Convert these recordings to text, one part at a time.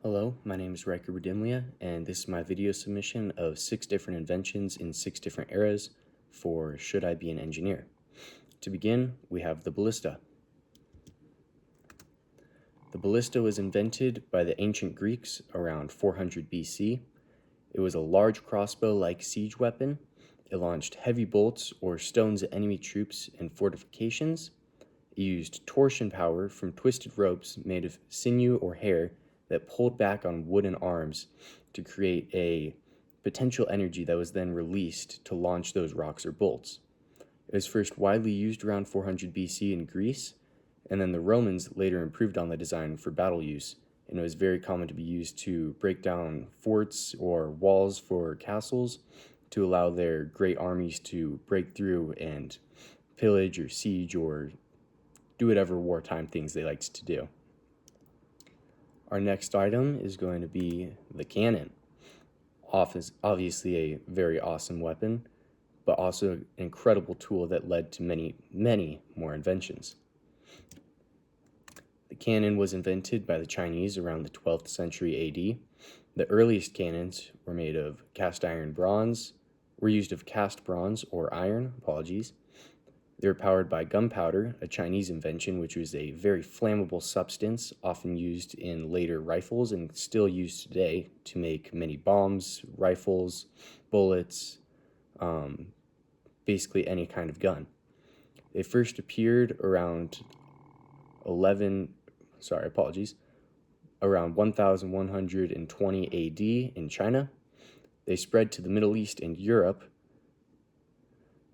Hello, my name is Riker Redimlia, and this is my video submission of 6 different inventions in 6 different eras for Should I Be an Engineer? To begin, we have the ballista. The ballista was invented by the ancient Greeks around 400 BC. It was a large crossbow-like siege weapon. It launched heavy bolts or stones at enemy troops and fortifications. It used torsion power from twisted ropes made of sinew or hair that pulled back on wooden arms to create a potential energy that was then released to launch those rocks or bolts. It was first widely used around 400 BC in Greece, and then the Romans later improved on the design for battle use, and it was very common to be used to break down forts or walls for castles to allow their great armies to break through and pillage or siege or do whatever wartime things they liked to do. Our next item is going to be the cannon. Obviously a very awesome weapon, but also an incredible tool that led to many, many more inventions. The cannon was invented by the Chinese around the 12th century AD. The earliest cannons were made of cast bronze or iron, They were powered by gunpowder, a Chinese invention, which was a very flammable substance often used in later rifles and still used today to make many bombs, rifles, bullets, basically any kind of gun. They first appeared around around 1120 AD in China. They spread to the Middle East and Europe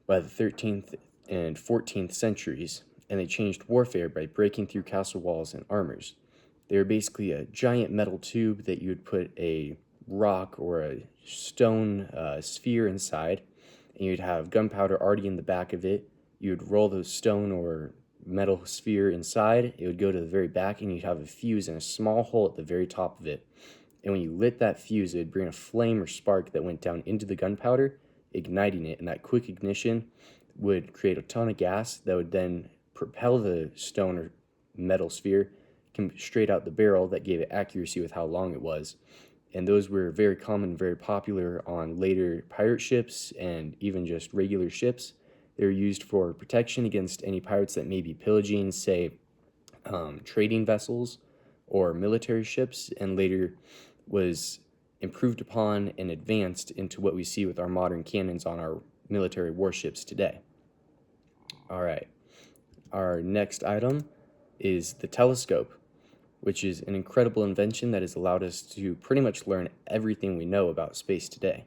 by the 13th and 14th centuries, and they changed warfare by breaking through castle walls and armors. They were basically a giant metal tube that you would put a rock or a stone sphere inside, and you'd have gunpowder already in the back of it. You would roll the stone or metal sphere inside, it would go to the very back, and you'd have a fuse in a small hole at the very top of it. And when you lit that fuse, it would bring a flame or spark that went down into the gunpowder, igniting it, and that quick ignition would create a ton of gas that would then propel the stone or metal sphere straight out the barrel that gave it accuracy with how long it was. And those were very common, very popular on later pirate ships and even just regular ships. They were used for protection against any pirates that may be pillaging, say, trading vessels or military ships, and later was improved upon and advanced into what we see with our modern cannons on our military warships today. All right, our next item is the telescope, which is an incredible invention that has allowed us to pretty much learn everything we know about space today.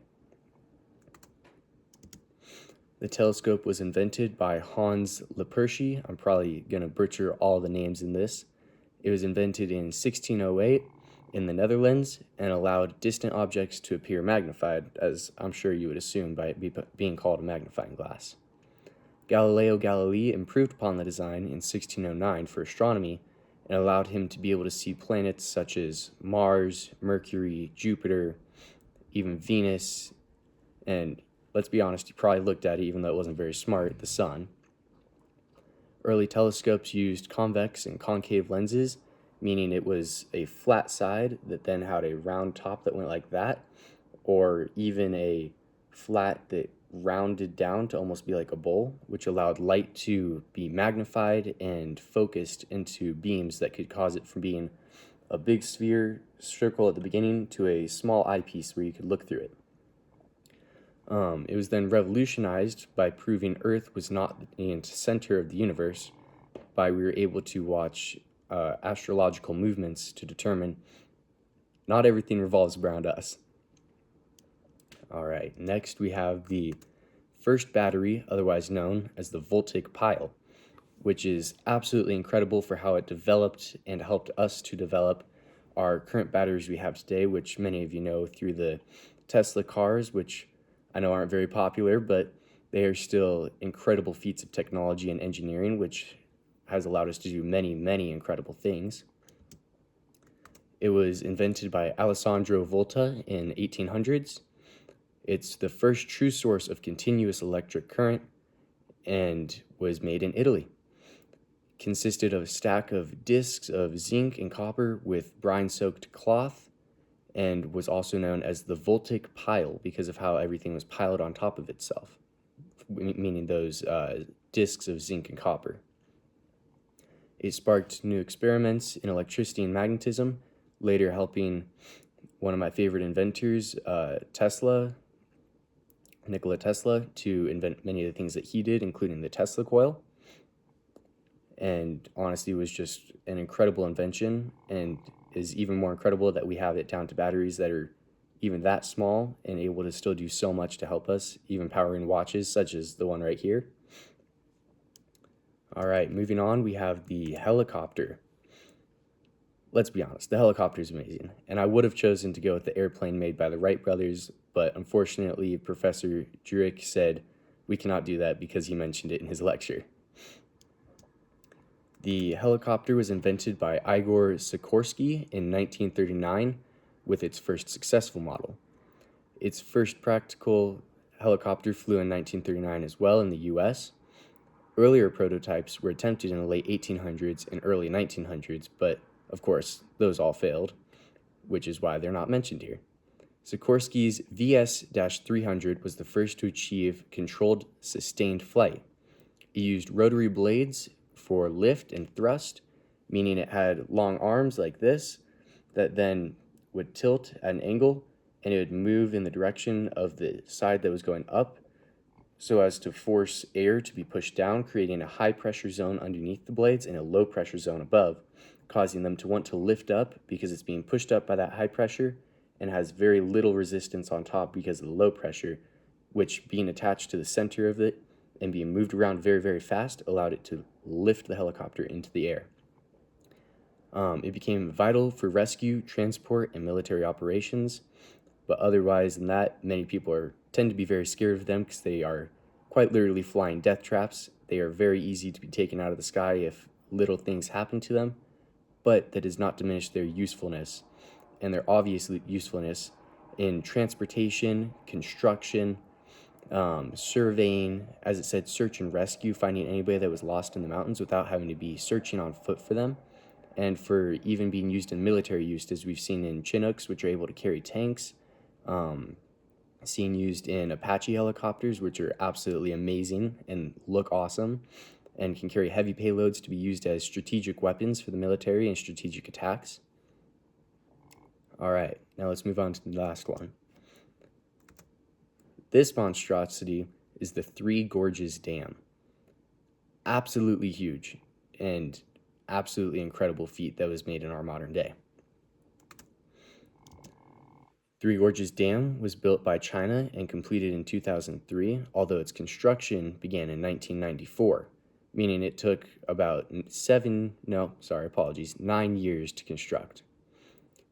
The telescope was invented by Hans Lippershey. I'm probably going to butcher all the names in this. It was invented in 1608 in the Netherlands and allowed distant objects to appear magnified, as I'm sure you would assume by it being called a magnifying glass. Galileo Galilei improved upon the design in 1609 for astronomy and allowed him to be able to see planets such as Mars, Mercury, Jupiter, even Venus, and let's be honest, he probably looked at it even though it wasn't very smart, the sun. Early telescopes used convex and concave lenses, meaning it was a flat side that then had a round top that went like that, or even a flat that rounded down to almost be like a bowl, which allowed light to be magnified and focused into beams that could cause it from being a big sphere circle at the beginning to a small eyepiece where you could look through it. It was then revolutionized by proving Earth was not the center of the universe, by we were able to watch astrological movements to determine not everything revolves around us. All right, next we have the first battery, otherwise known as the voltaic pile, which is absolutely incredible for how it developed and helped us to develop our current batteries we have today, which many of you know through the Tesla cars, which I know aren't very popular, but they are still incredible feats of technology and engineering, which has allowed us to do many, many incredible things. It was invented by Alessandro Volta in 1800s. It's the first true source of continuous electric current and was made in Italy. Consisted of a stack of discs of zinc and copper with brine-soaked cloth and was also known as the voltaic pile because of how everything was piled on top of itself, meaning those discs of zinc and copper. It sparked new experiments in electricity and magnetism, later helping one of my favorite inventors, Nikola Tesla, to invent many of the things that he did, including the Tesla coil. And honestly, it was just an incredible invention, and is even more incredible that we have it down to batteries that are even that small and able to still do so much to help us, even powering watches such as the one right here. All right, moving on, we have the helicopter. Let's be honest, the helicopter is amazing, and I would have chosen to go with the airplane made by the Wright brothers, but unfortunately, Professor Jurek said we cannot do that because he mentioned it in his lecture. The helicopter was invented by Igor Sikorsky in 1939 with its first successful model. Its first practical helicopter flew in 1939 as well in the US. Earlier prototypes were attempted in the late 1800s and early 1900s, but of course, those all failed, which is why they're not mentioned here. Sikorsky's VS-300 was the first to achieve controlled sustained flight. It used rotary blades for lift and thrust, meaning it had long arms like this that then would tilt at an angle, and it would move in the direction of the side that was going up so as to force air to be pushed down, creating a high pressure zone underneath the blades and a low pressure zone above, causing them to want to lift up because it's being pushed up by that high pressure and has very little resistance on top because of the low pressure, which, being attached to the center of it and being moved around very, very fast, allowed it to lift the helicopter into the air. It became vital for rescue, transport, and military operations, but otherwise than that, many people tend to be very scared of them because they are quite literally flying death traps. They are very easy to be taken out of the sky if little things happen to them, but that does not diminish their usefulness and their obvious usefulness in transportation, construction, surveying, as it said, search and rescue, finding anybody that was lost in the mountains without having to be searching on foot for them, and for even being used in military use, as we've seen in Chinooks, which are able to carry tanks, seen used in Apache helicopters, which are absolutely amazing and look awesome, and can carry heavy payloads to be used as strategic weapons for the military and strategic attacks. All right, now let's move on to the last one. This monstrosity is the Three Gorges Dam. Absolutely huge and absolutely incredible feat that was made in our modern day. Three Gorges Dam was built by China and completed in 2003, although its construction began in 1994, meaning it took about 9 years to construct.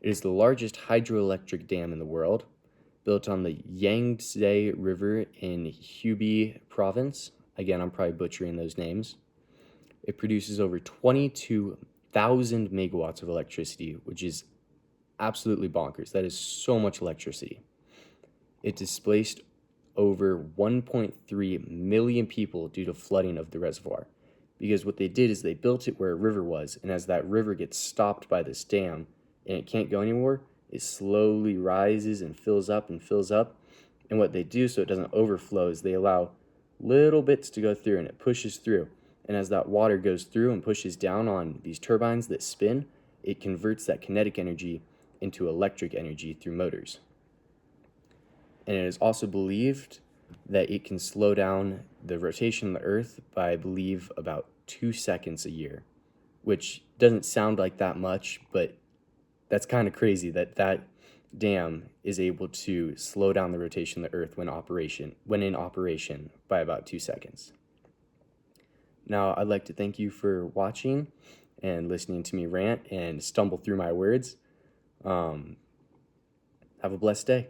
It is the largest hydroelectric dam in the world, built on the Yangtze River in Hubei province. Again, I'm probably butchering those names. It produces over 22,000 megawatts of electricity, which is absolutely bonkers. That is so much electricity. It displaced over 1.3 million people due to flooding of the reservoir, because what they did is they built it where a river was, and as that river gets stopped by this dam and it can't go anymore, it slowly rises and fills up and fills up. And what they do so it doesn't overflow is they allow little bits to go through, and it pushes through. And as that water goes through and pushes down on these turbines that spin, it converts that kinetic energy into electric energy through motors. And it is also believed that it can slow down the rotation of the Earth by, I believe, about 2 seconds a year, which doesn't sound like that much, but that's kind of crazy that that dam is able to slow down the rotation of the Earth when in operation by about 2 seconds. Now, I'd like to thank you for watching and listening to me rant and stumble through my words. Have a blessed day.